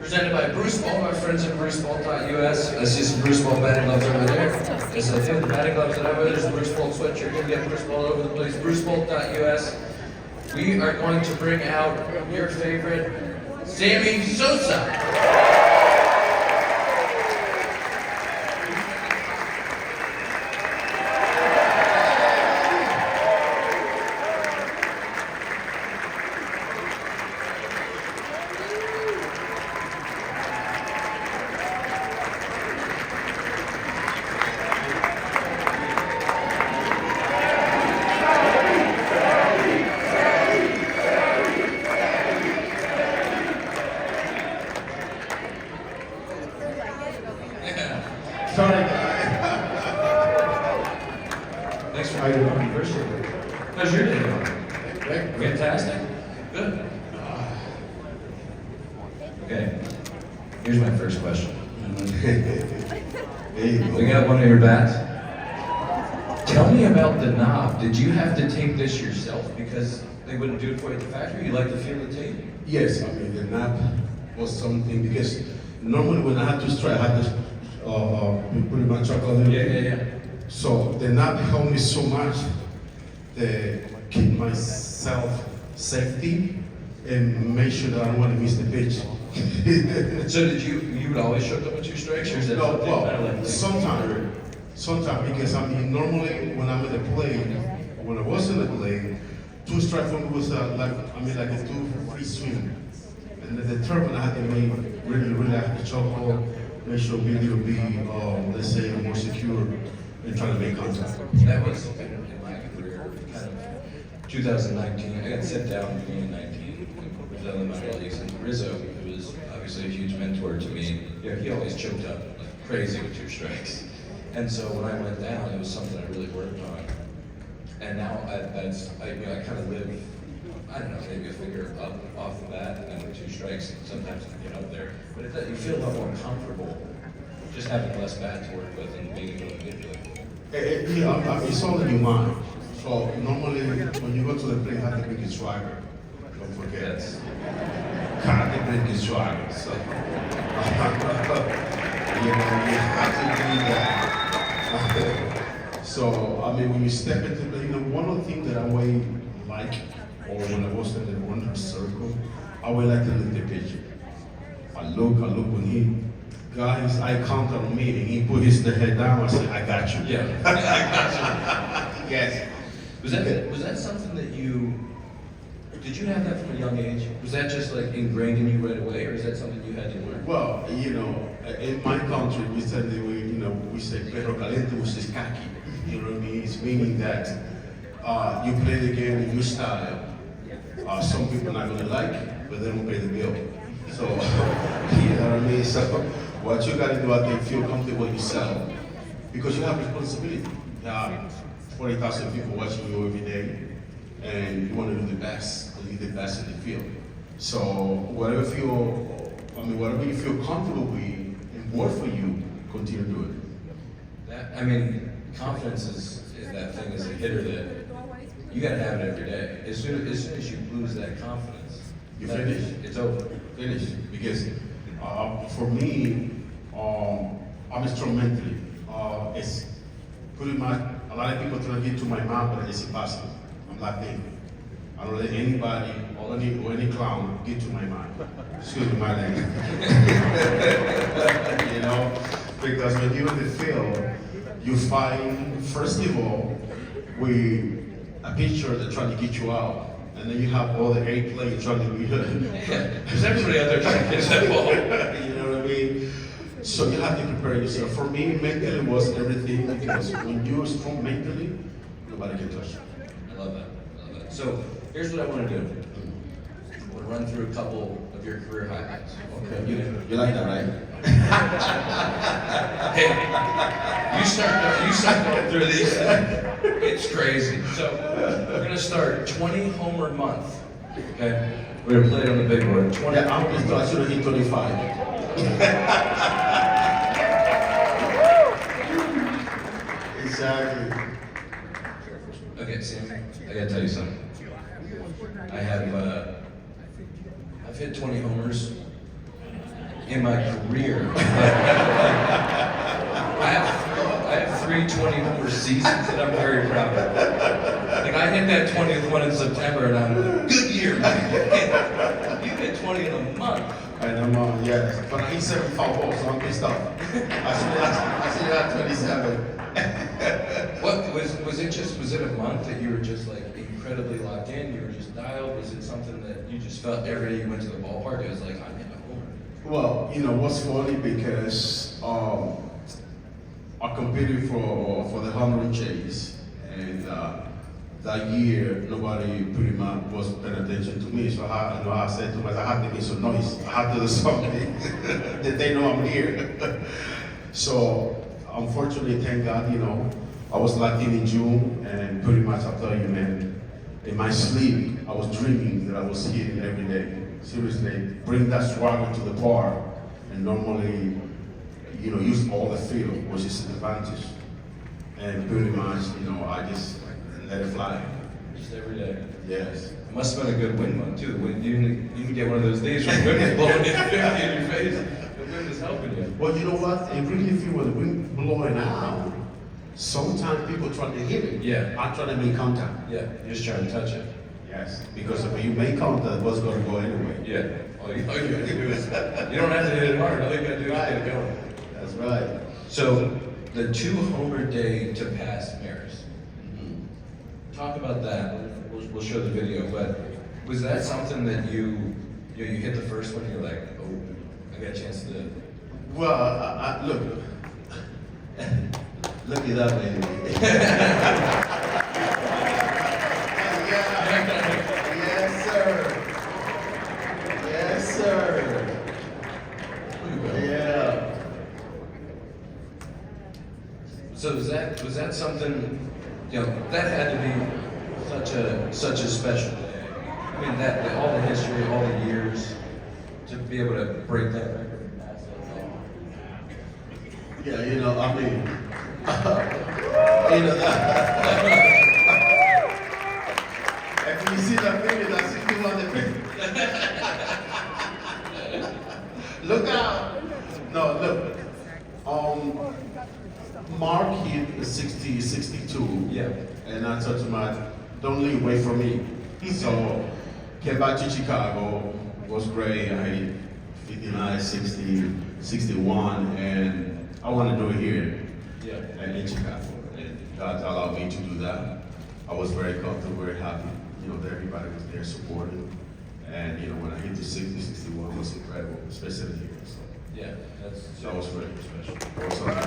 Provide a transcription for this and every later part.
Presented by Bruce Ball, our friends at BruceBall.us. I see some Bruce Ball batting gloves over there. Yes, I do. The batting gloves that I wear, there's a Bruce Ball sweatshirt. You're going to get Bruce Ball all over the place. BruceBall.us. We are going to bring out your favorite, Sammy Sosa. Sorry. Thanks for your anniversary. How's your day going? Great. Fantastic. Good. Okay. Here's my first question. We got one of your bats. Tell me about the knob. Did you have to tape this yourself because they wouldn't do it for you at the factory? You like to feel the tape? Yes, I mean the knob was something because normally when I had to strike, I had to pretty much chuck a little bit. Yeah. So the knob helped me so much to keep myself safety and make sure that I don't want to miss the pitch. So did you would always show up with 2 strikes, or is that No, something better well, like this? sometimes because I mean normally when I'm at the plate, when I was in the plate, 2 strike for me was like a 2-free swing, and then the third one I had to make really I had to chuckle, make sure be a little bit let's say more secure and trying to make contact. That was in my career, kind of 2019. I got sent down in the beginning of 19. I was on the minor leagues, and Rizzo, who was obviously a huge mentor to me, he always choked up like crazy with 2 strikes. And so when I went down, it was something I really worked on. And now I kind of live, I don't know, maybe a finger up off the bat, and with 2 strikes, sometimes I get up there. But you feel a lot more comfortable just having less bat to work with and being able to manipulate. It's all in your mind. So normally when you go to the play, you have to pick a swagger. Don't forget. Kind of pick a swagger. So you have to do that. So I mean, when you step into the, one of the things that I always like, or when I was in the one circle, I would like to look at the picture. I look when he got his eye contact on me and he put his head down. I said, I got you. Yeah, I got you. Yes. Was that something that did you have that from a young age? Was that just like ingrained in you right away, or is that something you had to learn? Well, in my country, we said that we say perro caliente, which is kaki. You know what I mean? It's meaning that you play the game in your style. Some people are not gonna like it, but they don't pay the bill. So, you know what I mean? So, what you gotta do, I think, feel comfortable yourself, because you have responsibility. You have 40,000 people watching you every day, and you want to do the best, and leave the best in the field. So, whatever you feel comfortable with and work for you, continue to do it. Confidence is that thing as a hitter that you gotta have it every day. As soon as you lose that confidence, You finish. It's over. Finish. Because for me, I'm instrumentally. It's pretty much, a lot of people try to get to my mouth, but it's impossible. I'm not thinking. I don't let anybody or any clown get to my mind. Excuse me, my language. Because when you're in the field, you find, first of all, with a pitcher that trying to get you out. And then you have all the A players trying to be Because everybody out there trying to catch that ball. You know what I mean? So you have to prepare yourself. For me, mentally was everything, because when you're strong mentally, nobody can touch you. I love that. So here's what I want to do. We'll run through a couple of your career highlights. Okay. You like that, right? Hey, you start going through these. It's crazy. So we're gonna start 20 homer month. Okay, we're gonna play it on the big board. 20. Yeah, I'm just I should have hit 25. Exactly. Okay, Sam, I gotta tell you something. I've hit 20 homers in my career. I have 320-number seasons that I'm very proud of. Like I hit that 20th one in September, and I'm good year, man. You hit 20 in a month. And I'm yes, but I hit 75 balls, so I'm pissed off. I should have 27. What was it? Was it a month that you were just like incredibly locked in? You were just dialed. Was it something that you just felt every day you went to the ballpark? It was like I'm in my home. Well, you know what's funny because I competed for the 100 chase, and that year nobody pretty much was paying attention to me. So I said to myself, I have to make some noise. I have to do something that they know I'm here. So unfortunately, thank God, you know, I was locked in June, and pretty much I tell you, man, in my sleep I was dreaming that I was hitting every day. Seriously, bring that swagger to the park, and normally, you know, use all the field, which is an advantage. And pretty much, you know, I just let it fly. Just every day. Yes. It must have been a good wind one too. You can get one of those days where the wind is blowing in 50 in your face. The wind is helping you. Well, you know what? It really feels when the wind blowing out, sometimes people try to hit it. Yeah. I try to make contact. Yeah, you're just trying to touch it. Yes. Because if you make contact, it was going to go anyway. Yeah. All you gotta do is, you don't have to hit it hard. All you gotta do is get it going. That's right. So, the 2 homer day to pass Maris. Talk about that. We'll show the video, but was that something that you hit the first one and you're like, oh, I got a chance to... Well, look. Look at that, baby. Yes, sir. Yes, sir. Yeah. So was that something, you know, that had to be such a special day. I mean, all the history, all the years, to be able to break that record and pass that. Yeah, you know, I mean, you know that. If you see that video, that's still on the video. Look out! No, look. Mark hit 60, 62. Yeah. And I told him, don't leave, wait for me. So, came back to Chicago, was great. I hit 59, 60, 61, and I want to do it here. Yeah. And in Chicago. And God allowed me to do that. I was very comfortable, very happy. You know, that everybody was there supporting. And you know, when I hit the 60, 61, it was incredible, especially here. So. Yeah, That was very special. It was something.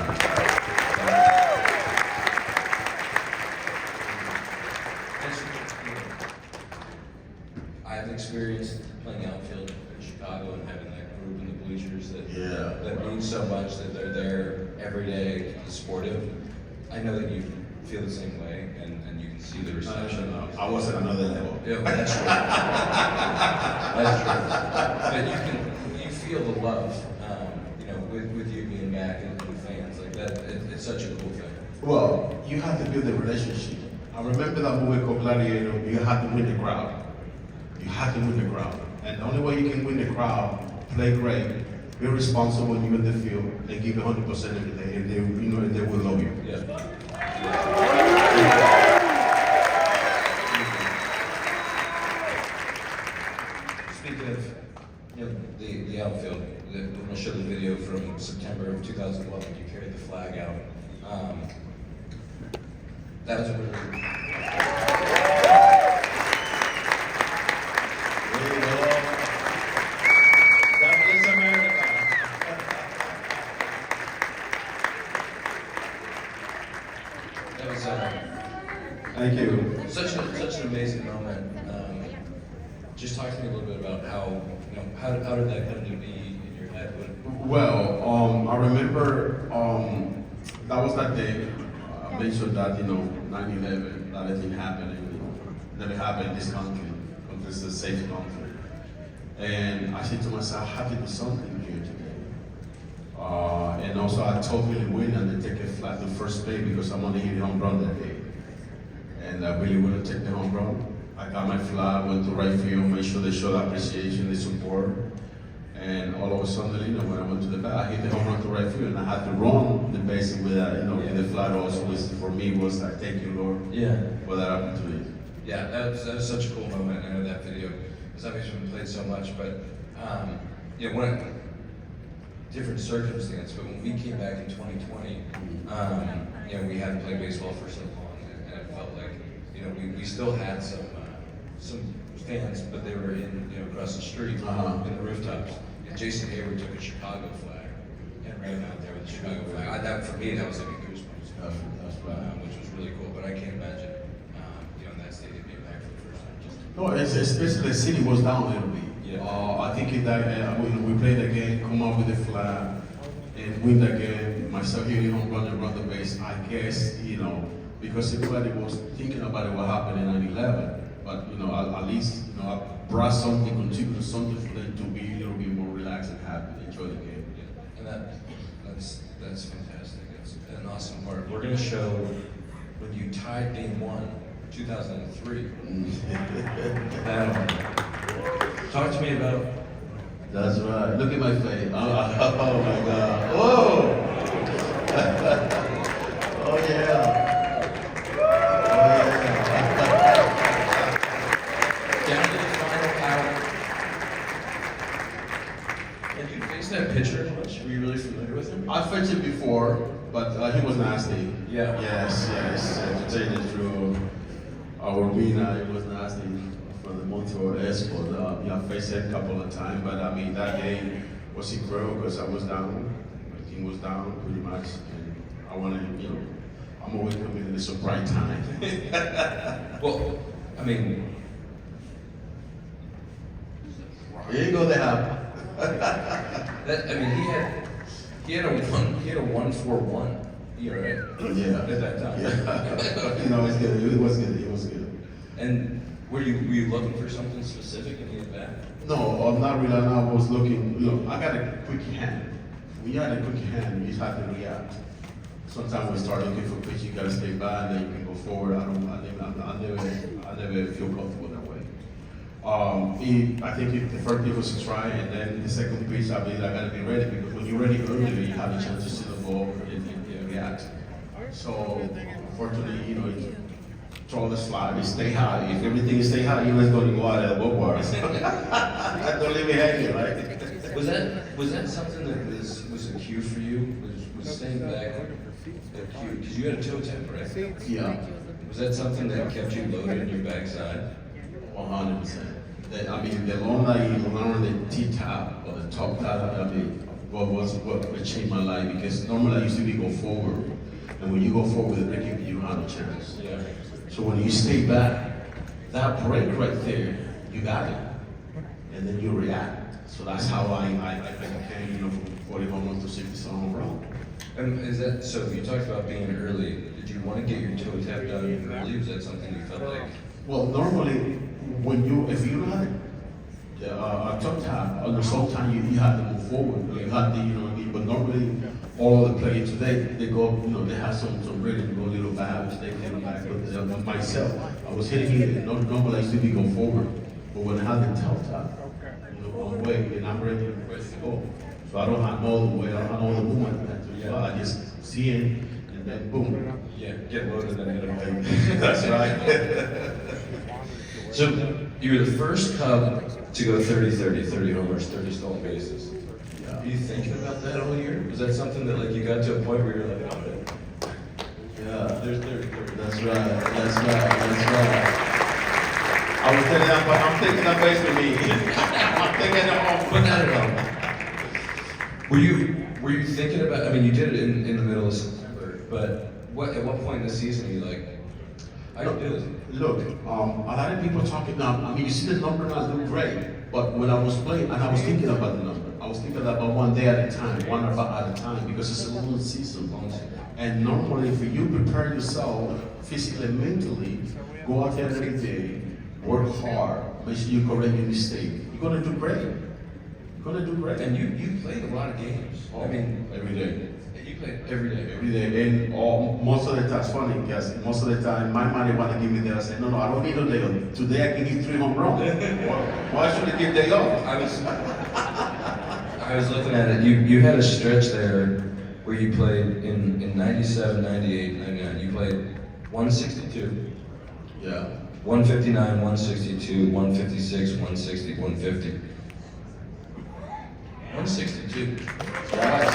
I've experienced playing outfield in Chicago and having that group in the bleachers that means so much, that they're there every day, supportive. I know that you feel the same way, and you can see the reception. I was at another level. Yeah, that's true. That's true. But you feel the love, you know, with you being back and the fans like that. It's such a cool thing. Well, you have to build a relationship. I remember that movie called Gladiator. You have to win the crowd. You have to win the crowd. And the only way you can win the crowd, play great, be responsible when you're in the field, and give 100% every day, and they, you know, and they will love you. Yeah. Speaking of, you know, the outfield, we'll show the video from September of 2011. You carried the flag out. That was a really. God bless America. That was Thank you. such an amazing moment. Just talk to me a little bit about how, you know, how did that come to be in your head? Well, I remember that was that day. I mentioned that, you know, 9/11, that thing happened, and, you know, never happened in this country, because this is a safe country. And I said to myself, I have to do something here today. And also I told Billy Williams to take a flight to first base because I want to hit the home run that day. And I really want to take the home run. I got my flag, went to right field, made sure they showed appreciation, the support. And all of a sudden, you know, when I went to the bat, I hit the home run to right field, and I had to run the base with that, you know, with the fly also, which for me was like, thank you, Lord, for that opportunity. Yeah, that was such a cool moment. I know that video, because obviously we played so much, but you know, when different circumstance. But when we came back in 2020, you know, we hadn't played baseball for so long, and it felt like, you know, we still had some fans, but they were across the street in the rooftops. And Jason Hayward took a Chicago flag and ran out there with the Chicago flag. That for me, that was like a goosebumps, which was really cool. But I can't imagine, in that stadium being back for the first time. No, especially the city was down a little bit. Yeah. I think we played the game, come up with the flag, and win the game. Myself hitting home run and run the base. I guess, because everybody was thinking about it, what happened in 9/11. But at least I brought something, contributed something for them to be a little bit more relaxed and happy, enjoy the game. Yeah. And that's fantastic. That's an awesome part. We're gonna show when you tied game 1, 2003. Talk to me about. That's right. Look at my face. Oh my God. Whoa! Oh yeah. Down to the final out. Had you faced that pitcher much? Were you really familiar with him? I faced him before, but he was nasty. Yeah. Yes. To tell you the truth, our arena, it was nasty for the Montreal Export. I faced it a couple of times, but I mean that game was incredible because I was down. My team was down pretty much, and I wanted, I'm always coming in the surprise time. Well, I mean. Here you go, the help. He had a 1.41 ERA. Yeah. At that time. Yeah. It's good. It was good. And were you looking for something specific in the bat? No, I'm not really. I was looking. I got a quick hand. When you had a quick hand, you just have to react. Sometimes we start looking for pitch, you gotta stay back, then you can go forward. I never feel comfortable that way. I think the first pitch was a try, and then the second pitch, I believe I gotta be ready, because when you're ready earlier, you have a chance to see the ball and react. So, unfortunately, you throw the slide, you stay high. If everything stay high, you're just gonna go out of the ballpark. Don't leave me hanging, right? Was that something that was a cue for you? Was staying back a cue? Because you had a toe tap, right? Yeah. Was that something that kept you loaded in your backside? 100%. The longer you learn the T-top or the top top, what changed my life, because normally I used to go forward, and when you go forward with a break, you don't have a chance. Yeah. So when you stay back, that break right there, you got it, and then you react. So that's how I came, from 40 home runs to 60 home run. And is that so? You talked about being early. Did you want to get your toe tap done early? Was that something you felt like? Well, normally, if you don't have a top tap, under some time you have to move forward. You have to, but normally, all of the players today, they go, they have some rhythm, go a little back, they come back. But myself, I was hitting it, normally I used to be go forward. But when I have the top tap, one way, and I'm ready to go. So I don't have all the way, I don't have all the movement. I just see it, and then boom. Yeah, get loaded and hit him. That's right. So you were the first Cub to go 30 homers, 30 stolen bases. Yeah. Were you thinking about that all year? Was that something that you got to a point where you're like, oh, yeah, there's 30. That's right. I was telling them, but I'm thinking of base with me. I'm thinking of home. But not at all. Were you thinking about? I mean, you did it in the middle of September, but at what point in the season are you like, I can do this? Look, a lot of people talking now. I mean, you see the number now look great, but when I was playing, and I was thinking about the number. I was thinking about one day at a time, one about at a time, because it's a long season. And normally, if you prepare yourself physically and mentally, go out there every day, work hard, make sure you correct your mistake, you're gonna do great. And you played a lot of games. Oh, I mean, every day. You played every day. Every day, and most of the time, it's funny, because most of the time, my money want to give me day. I say, no, I don't need a day off. Today I can give 3 home runs. Why should I give day off? I was looking at it. You had a stretch there where you played in 97, 98, 99. You played 162, Yeah. 159, 162, 156, 160, 150. 162. Right.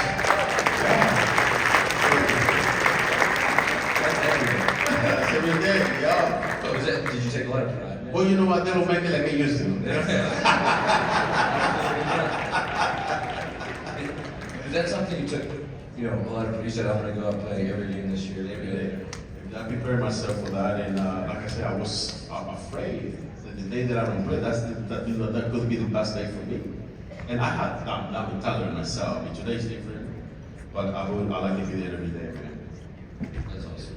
That's every day, yeah. Oh, did you take a lot of pride in it? Well, you know what? They don't make it like they used to. Is that something you took, a lot of, you said, I'm going to go out and play every game this year, every day. I prepared myself for that, and like I said, I was afraid that the day that I don't play, that could be the best day for me. And I'm telling myself, today's different, but I like to be there every day, man. That's awesome.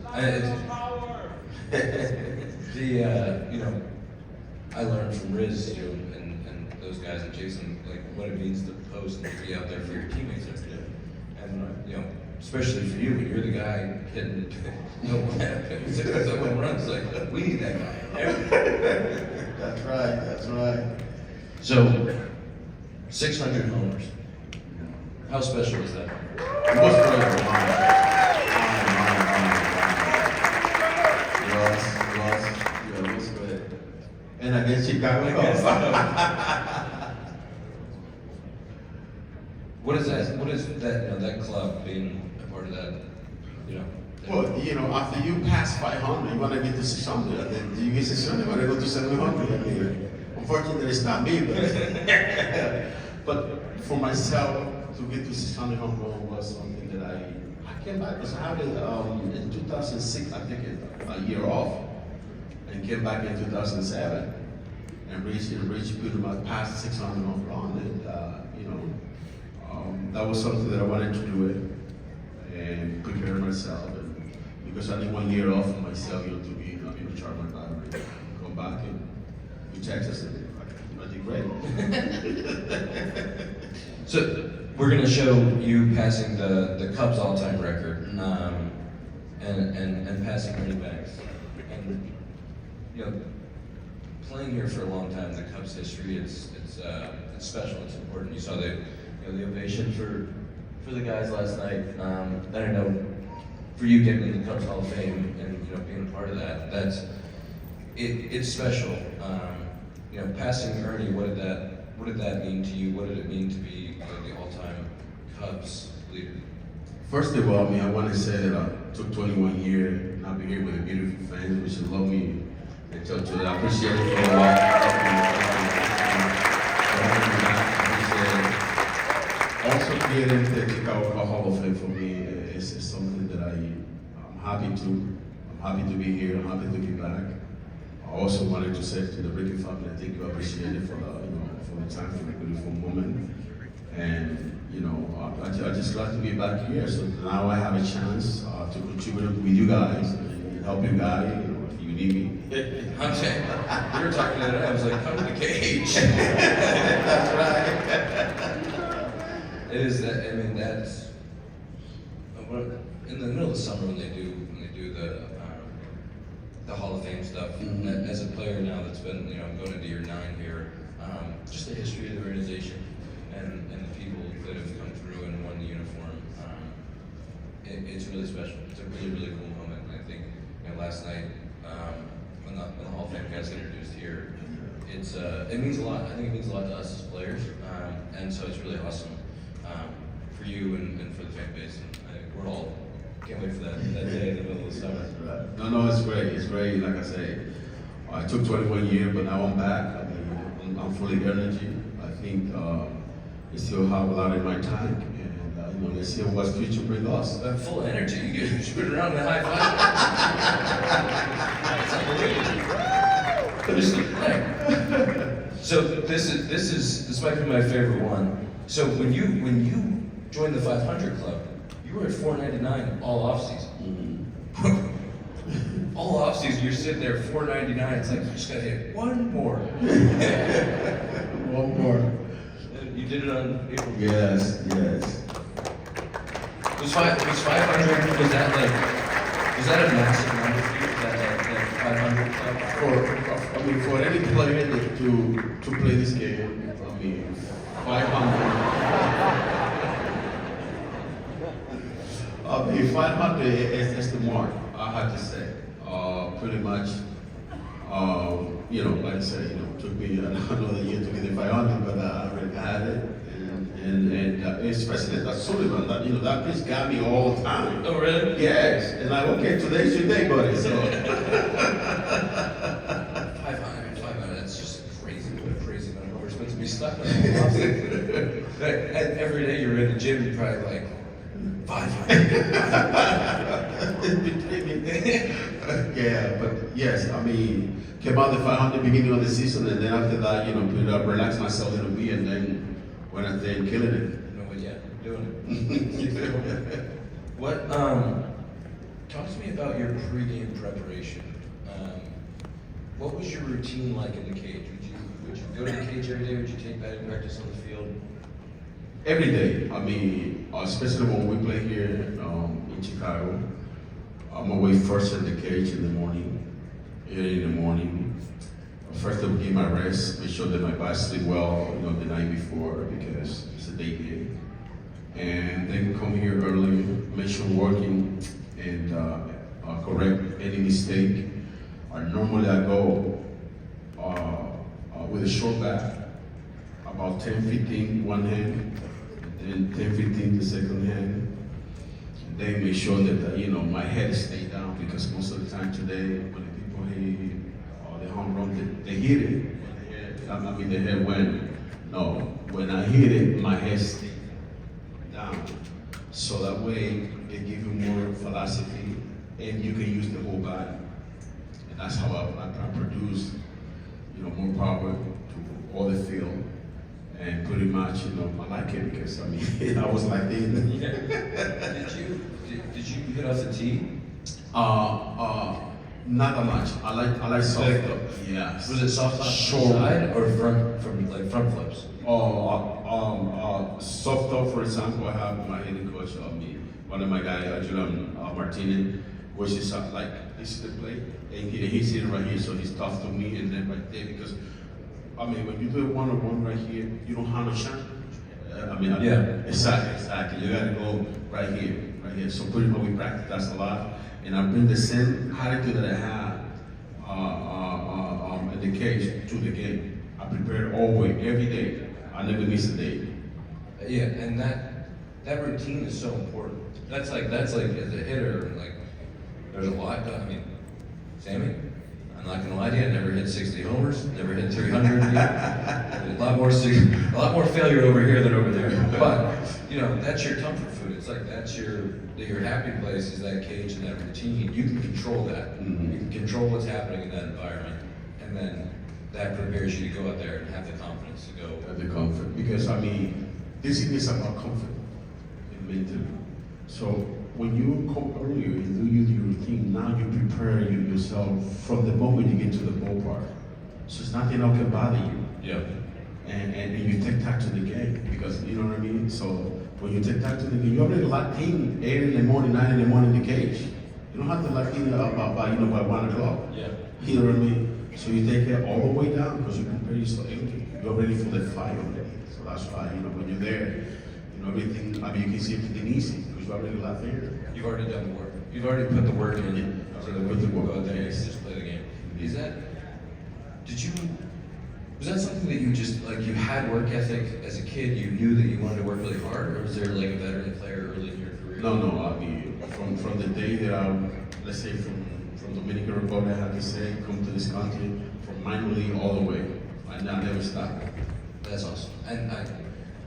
I learned from Riz, and those guys and Jason, like what it means to post and to be out there for your teammates every day. And especially for you, when you're the guy hitting home runs, like we need that guy. That's right. That's right. So, 600 homers. How special is that? It was great. It was great. And against Chicago. What is that? What is that? That club being a part of that? Well, after you pass 500, you want to get to 600. And then you get 600, you want to go to 700. I mean, unfortunately, it's not me, but for myself to get to 600 home run was something that I came back because I had it in 2006. I took a year off and came back in 2007 and reached pretty much past 600 home run. And that was something that I wanted to do it and prepare myself. And because I need 1 year off for myself, to be charge my battery, come back and do Texas, and I did great. So we're going to show you passing the Cubs all-time record, and passing Ernie Banks, and playing here for a long time. The Cubs history, it's special. It's important. You saw the ovation for the guys last night. And I know for you getting in the Cubs Hall of Fame and being a part of that, it's special. Passing Ernie, what did that mean to you? What did it mean to be the all-time Cubs leader? First of all, I want to say that I took 21 years and I've been here with a beautiful fans which love me and tell you that I appreciate it for a while. Also creating the Chicago Hall of Fame for me is something that I'm happy to be here. I'm happy to be back. I also wanted to say to the Ricky family, thank you, I appreciate it for the time, for the beautiful moment. And I just like to be back here. So now I have a chance to contribute with you guys and help you guys, if you need me. I'm saying, we were talking today, I was like, come to the cage. That's right. It is that. That's in the middle of the summer when they do the Hall of Fame stuff. Mm-hmm. As a player now that's been going into year 9 here, just the history of the organization and the people that have come through and worn the uniform. It's really special. It's a really, really cool moment. And I think last night when the Hall of Fame guys got introduced here, it means a lot. I think it means a lot to us as players, and so it's really awesome for you and for the fan base. And we're all can't wait for that day in the middle of the summer. Right. No, it's great. It's great. Like I say, I took 21 years, but now I'm back. I'm fully energy. I think I still have a lot in my tank, and let's see what future brings us. Full energy. You get spin around in a high five. It's unbelievable. So this might be my favorite one. So when you joined the 500 Club, you were at 499 all off season. Mm-hmm. All off season, you're sitting there 499. It's like you just gotta hit one more. One more. And you did it on April. Yes. Was 500? Was that a massive number for you? That 500 club? For any player to play this game, 500. me, 500 is the mark, I have to say. Pretty much, like I said, it took me another year to get the 500, but I already had it. And especially that Sullivan, that bitch got me all the time. Oh, really? Yes. And like, okay, today's your day, buddy. So. 500, that's just crazy. What a crazy number. We're supposed to be stuck on that. And every day you're in the gym, you're probably like, 500. Yeah, but yes, I mean, came out the 500 beginning of the season, and then after that, relax myself a little bit, and then went out there and killing it. No, but yeah, doing it. What? Talk to me about your pregame preparation. What was your routine like in the cage? Would you go to the cage every day? Would you take batting practice on the field? Every day. I mean, especially when we play here in Chicago. I'm away first in the cage in the morning, early in the morning. First I would give my rest, make sure that my body sleep well, the night before because it's a day game. And then come here early, make sure working and correct any mistake. Normally I go with a short bat, about 10-15 one hand, and then 10-15 the second hand. They make sure that my head stays down because most of the time today when the people hit the home run, they hit it. I mean the head went. No, when I hit it, my head stays down. So that way it gives you more philosophy and you can use the whole body. And that's how I produce more power to all the field. And pretty much, I like it because I mean, I was like this. Did you hit off the tee? Not that much. I like soft stuff. Yeah. Was it soft Short. side or front front flips? Soft stuff. For example, I have my hitting coach. One of my guys, Julian Martinez, which is like this is the plate, and he's sitting right here, so he's tough to me, and then right there because. I mean, when you do a one-on-one right here, you don't have no shot. Yeah. Exactly. You gotta go right here. So pretty much we practice that a lot, and I bring the same attitude that I have in the cage to the game. I prepare always, every day. I never miss a day. Yeah, and that routine is so important. That's like as a hitter, like there's a lot. I mean, Sammy. I'm not gonna lie to you, I never hit 60 homers, never hit 300 yet. A lot more failure over here than over there. But that's your comfort food. It's like that's your happy place is that cage and that routine. You can control that. Mm-hmm. You can control what's happening in that environment, and then that prepares you to go out there and have the confidence to go. Have the comfort, because I mean, this is about comfort and mentally. So when you come earlier and do your routine, now you prepare yourself from the moment you get to the ballpark. So it's nothing else can bother you. Yeah. And you take time to the game because you know what I mean? So when you take time to the game, you already locked in 8 in the morning, 9 in the morning in the cage. You don't have to lock in by 1 o'clock. Yeah. You know what I mean? So you take it all the way down because you prepare yourself. You're ready for the fight already. So that's why, when you're there, everything, I mean, you can see everything easy because you already left there. You've already done the work. You've already put the work in. Yeah. So the go out there and just play the game. Was that something that you just, like you had work ethic as a kid, you knew that you wanted to work really hard, or was there like a veteran player early in your career? No, I mean, from the day that let's say from Dominican Republic, I had to say, come to this country, from minor league all the way. I never stopped. That's awesome. And I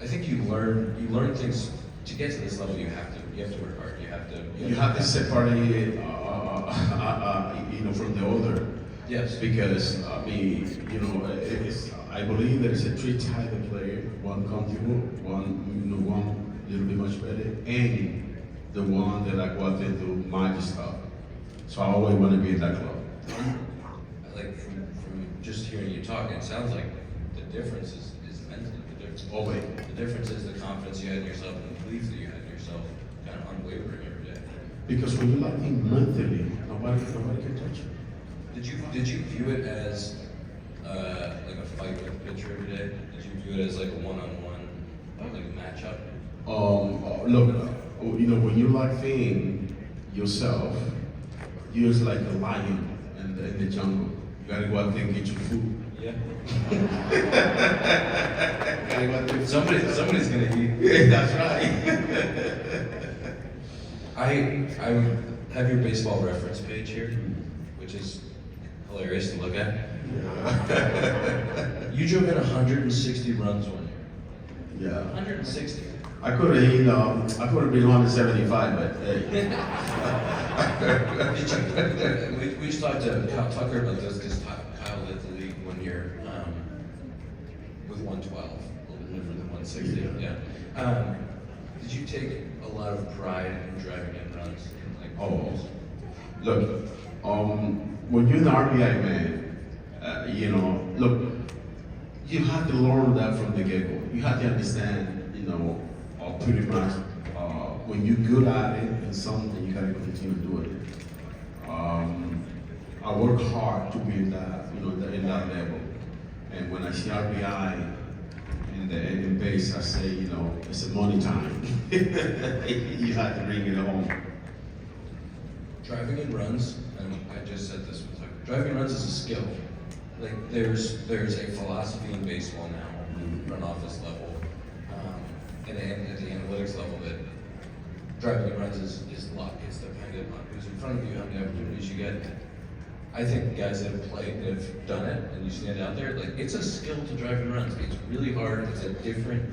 think you learn things to get to this level. You have to work hard. You have to separate from the other. Yes. Because I mean, I believe there is a three type of player: one comfortable, one a little bit much better, and the one that I go out there and do magic stuff. So I always want to be in that club. Like from just hearing you talk, it sounds like the difference is mentally. The difference is the confidence you had in yourself and the belief that you had in yourself, kind of unwavering every day. Because when you like think mentally, nobody can touch you. Did you view it as like a fight with a pitcher every day? Did you view it as like a one-on-one, like a matchup? Look, when you like thing, yourself, you're just like a lion in the jungle. You gotta go out there and get your food. Yeah. Gotta go out there. Somebody's gonna eat. Yeah, that's right. I have your baseball reference page here, which is hilarious to look at. You drove in 160 runs one year. Yeah. 160. I could have been 175, but hey. We just talked to Kyle Tucker about this because Kyle led the league one year with 112, a little bit different than 160. Yeah. Did you take a lot of pride in driving in runs? Oh, look, when you're an RBI man, look, you have to learn that from the get-go. You have to understand, pretty much, when you're good at it and something, you gotta continue doing it. I work hard to be in that, in that level. And when I see RBI in base, I say, it's a money time. You have to bring it home. Driving in runs, and I just said this with Tucker, driving runs is a skill. Like there's a philosophy in baseball now, front office level, and at the analytics level that driving in runs is luck. It's dependent on who's in front of you, how many opportunities you get. I think guys that have played, that have done it, and you stand out there, like it's a skill to drive in runs. It's really hard. It's a different.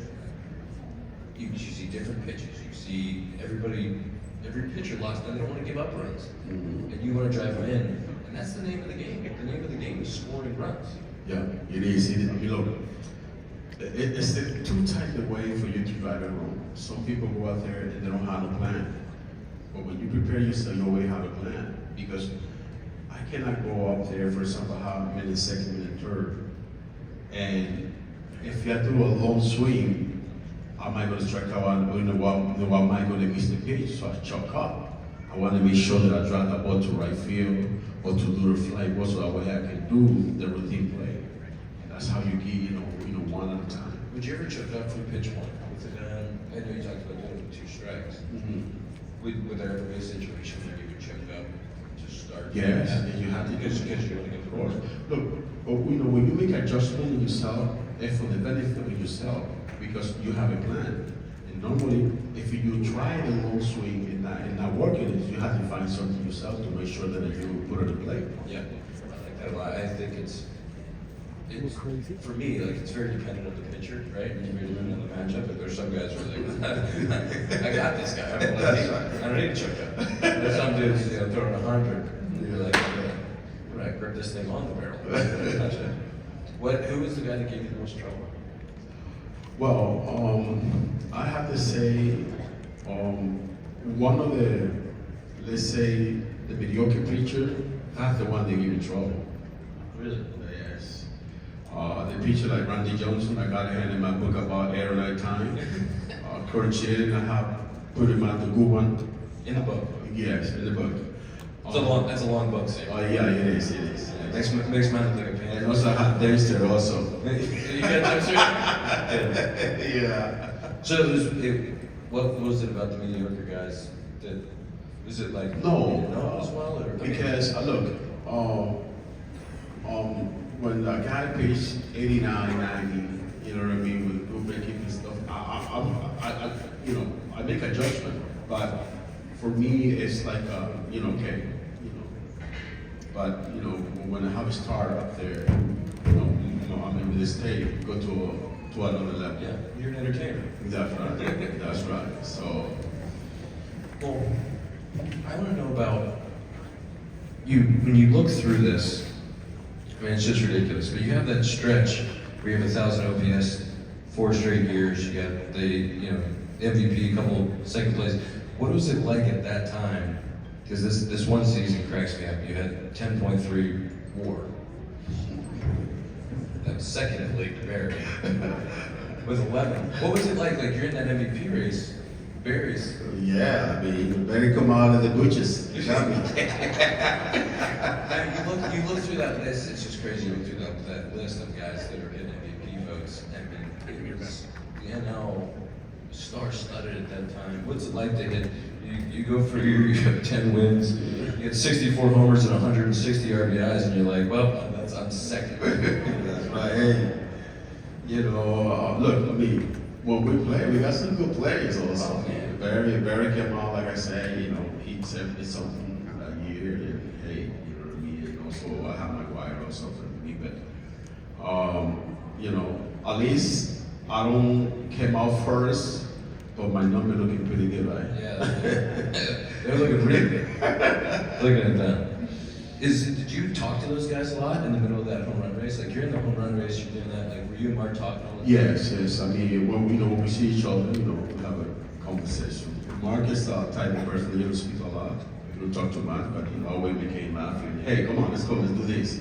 You see different pitches. You see every pitcher locks down. They don't want to give up runs, and you want to drive them in, and that's the name of the game. The name of the game is scoring runs. Yeah, it is. It's the two types of way for you to drive a run. Some people go out there and they don't have a plan. But when you prepare yourself, you always have a plan. Because I cannot go up there, for example, have minute, second, minute, third. And if you have to do a long swing, am I going to strike out? Am I going to miss the pitch? So I chalk up. I want to make sure that I drive the ball to right field or to do the fly ball so that way I can do the routine play. And that's how you get, one at a time. Would you ever choke up from pitch one with a gun? I know you talked about doing it with 2 strikes. Would there ever be a situation where you would choke up to start? Yes, and you have to because you want to get the course. ball. Look, when you make adjustment in yourself, it's for the benefit of yourself because you have a plan. And normally, if you try the long swing and not working, you have to find something yourself to make sure that you put it in play. Yeah, I like that a lot. I think it's for me, like it's very dependent on the pitcher, right? And very dependent on the matchup. But there's some guys who are like, I got this guy. I don't need to choke up. There's some dudes, throwing 100. And you're like, I'm gonna grip this thing on the barrel. Who was the guy that gave you the most trouble? Well, I have to say, one of the, let's say, the mediocre pitcher, that's the one that gave me trouble. Really? Yes. The pitcher like Randy Johnson, I got a hand in my book about air time. Kurt Schilling, I have put him out the good one. In the book? Yes, in the book. That's a long book, Sam. Yeah, it is. Makes man look like a pain. And also I have Dexter also. You got Dexter? Yeah. So what was it about the mediocre guys that was it like No, as well? Or, because look, when a guy pitched 89, 90, you know what I mean, with good breaking and stuff, I make a judgment. But for me, it's like, okay, But when I have a star up there, I mean, with this tape, go to another level. Yeah, you're an entertainer. That's right. That's right. So, well, I want to know about you when you look through this. I mean, it's just ridiculous. But you have that stretch where you have 1,000 OPS, 4 straight years. You got the MVP, a couple second place. What was it like at that time? Because this one season cracks me up. You had 10.3 WAR. That was second in league to Barry with 11. What was it like? Like you're in that MVP race, Barry's. yeah, I mean, better come out of the butches. You look through that list. It's just crazy. You look through that list of guys that are getting MVP votes. I mean, it was the NL star-studded at that time. What's it like to hit You go for you have 10 wins, you get 64 homers and 160 RBIs, and you're like, well, I'm second. That's right. Hey, look, I mean, when we play, we got some good players also. Oh, man. Barry came out, like I said, he 70 something a year, and hey, you know what I mean? And also, I have my wire or something to me, but, at least I don't came out first, but my number looking pretty good, right? Yeah, they're looking really good. Looking at that. Did you talk to those guys a lot in the middle of that home run race? Like you're in the home run race, you're doing that. Like were you and Mark talking all the time? Yes. I mean, when we see each other, we have a conversation. Mark is the type of person he don't speak a lot. He don't talk too much, but he always became laughing. Hey, come on, let's go, let's do this.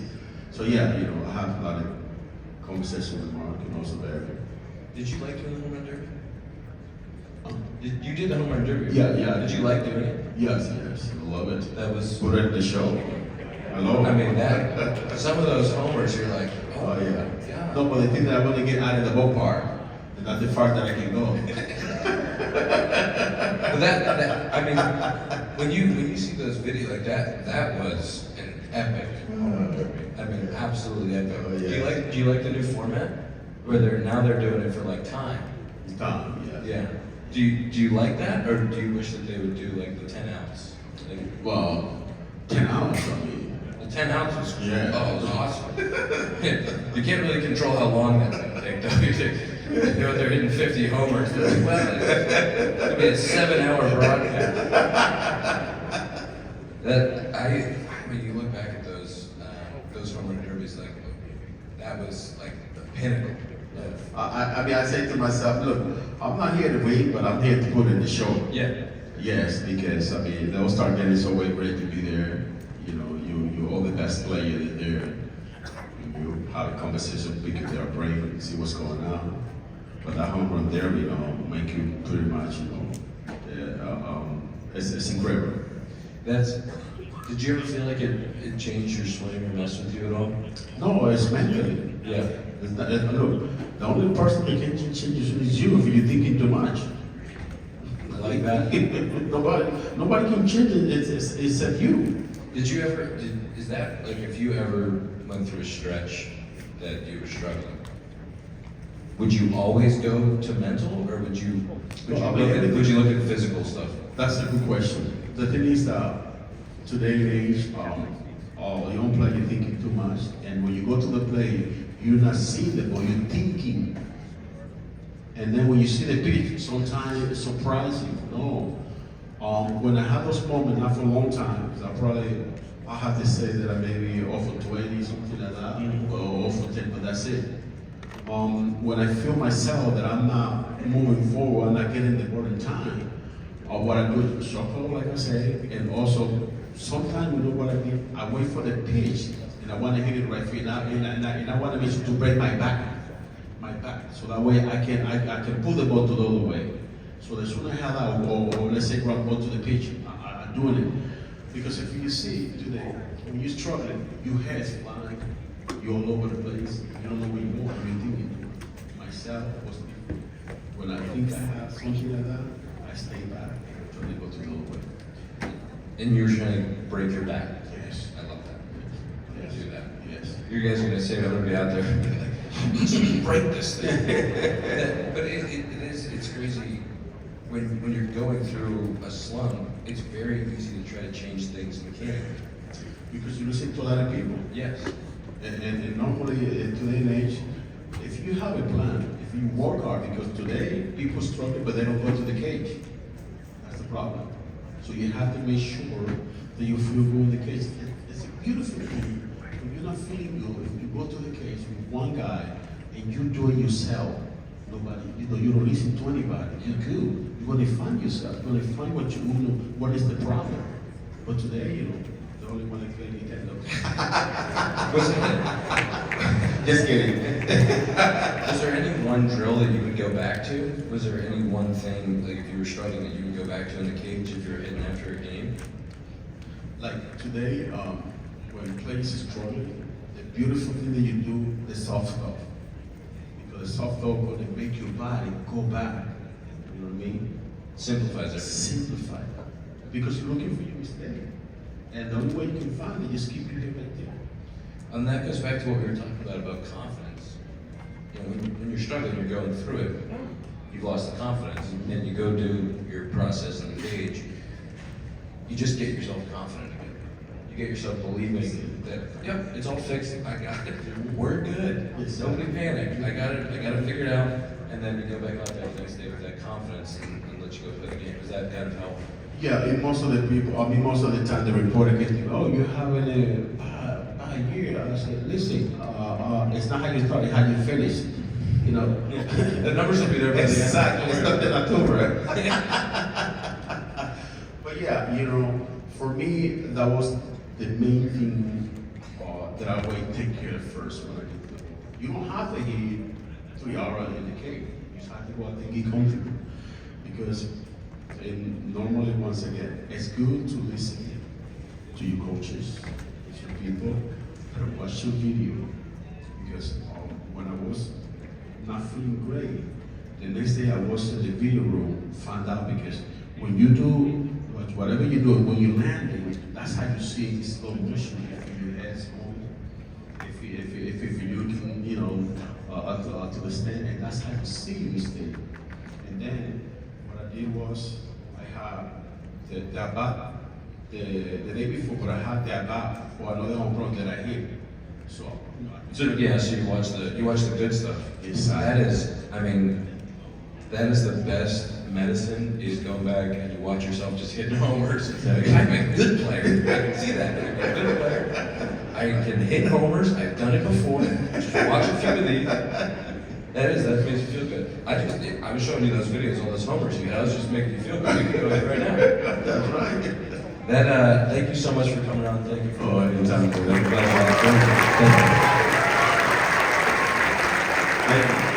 So yeah, I have a lot of conversation with Mark and also Barry. Did you like doing the home run derby? You did the home run derby? Yeah. Did you like doing it? Yes, I love it. That was. Put it in the show. I love it. I mean that. Some of those homers, you're like, Oh yeah. God. No, but the thing that I want to get out of the ballpark, and that's the far that I can go. But that I mean, when you see those videos like that was an epic home run derby. I mean, absolutely epic. Oh, yeah. Do you like the new format where they're doing it for like time? Time, yeah. Yeah. Do you like that, or do you wish that they would do like the 10 ounce? Like, Well, 10 hours, I mean. the 10 ounce was Yeah. Oh, it was awesome. You can't really control how long that's gonna take, though. They're hitting 50 homers. They're like, well, it's gonna be a 7-hour broadcast. I mean, you look back at those home run derbies, like that was like the pinnacle. I mean, I say to myself, look, I'm not here to win, but I'm here to put in the show. Yeah. Yes, because I mean, they'll start getting so great to be there. You're all the best players there. You have a conversation, pick their brain, and see what's going on. But that home run there, make you pretty much, it's incredible. Did you ever feel like it changed your swing or messed with you at all? No, it's mentally. Yeah. Look, the only person that can change you is you if you're thinking too much. I like that. Nobody can change it. It's except you. Is that like if you ever went through a stretch that you were struggling? Would you always go to mental, or would you look at physical stuff? That's a good question. The thing is that today and age, young player thinking too much, and when you go to the play, you're not seeing the ball, you're thinking. And then when you see the pitch, sometimes it's surprising. No. When I have those moments, not for a long time, because I have to say that I maybe off for 20, something like that, or off for 10, but that's it. When I feel myself that I'm not moving forward, I'm not getting the ball in time, what I do is shuffle, like I say, and also sometimes what I do, I wait for the pitch, and I want to hit it right foot, and I want to make sure to break my back, so that way I can pull the ball to the other way. So the sooner I have that, or let's say ground ball to the pitch, I'm doing it. Because if you see today, when you're struggling, your head's flying, you're all over the place, you don't know where you're going, you're thinking. Myself was different. When I think I have something like that, I stay back and try to go to the other way. And you're trying to break your back. Yes. I love that. Yes. Do that. Yes. You guys are gonna say I'm gonna be out there and be like, let's break this thing. But it's crazy when you're going through a slump. It's very easy to try to change things mechanically. Because you listen to a lot of people. Yes. And normally, in today's age, if you have a plan, if you work hard, because today people struggle, but they don't go to the cage. That's the problem. So you have to make sure that you feel good in the cage. It's a beautiful thing. When you're not feeling good, if you go to the cage with one guy and you do it yourself, nobody, you don't listen to anybody. You're good. You're going to find yourself. You're going to find what is the problem. But today, the only one that play Nintendo. Just kidding. Was there any one drill that you would go back to? Was there any one thing, like if you were struggling, that you would go back to in the cage if you were hitting after a game? Like today, when players is struggling, the beautiful thing that you do, the soft stuff. Because the soft stuff going to make your body go back. You know what I mean? Simplifies everything. Simplify that. because you're looking for your mistake. And the only way you can find it is keep your head back there. And that goes back to what we were talking about confidence. You know, when you're struggling, you're going through it, you've lost the confidence, and then you go do your process on the page, you just get yourself confident again. You get yourself believing that, yep, it's all fixed, I got it, we're good, nobody panic, I got it figured out, and then you go back out there the next day with that confidence and let you go play the game. Does that kind of help? Yeah, and most of the people, I mean, most of the time the reporter gets me, oh, you're having a bad year. I said, listen, it's not how you start, it's how you finish. You know? The numbers will be there by the end. Exactly, it's not in October. But yeah, you know, for me, that was the main thing that I would take care of first when I get there. You don't have to hit 3 hours in the cave. You just have to go out and get comfortable. Because and normally, once again, it's good to listen to your coaches, to your people, and watch your video. Because when I was not feeling great, the next day I was in the video room, found out because when you do whatever you do, when you landing, that's how you see in slow motion. If your head's moving, if you looking, you know, to the stand, and that's how you see your mistake. And then what I did was I had the bat the day before, but I had the bat for another home run that I hit. So So you watch the good stuff. Yes. That is, I mean, that is the best medicine, is going back and you watch yourself just hitting homers. I'm a good player. I can see that. I'm a good player. I can hit homers. I've done it before. Just watch a few of these. That makes you feel good. I was showing you those videos, all those homers you had. I was just making you feel good. You can go ahead right now. That's right. Thank you so much for coming on. Thank you for anytime. Thank you. Thank you.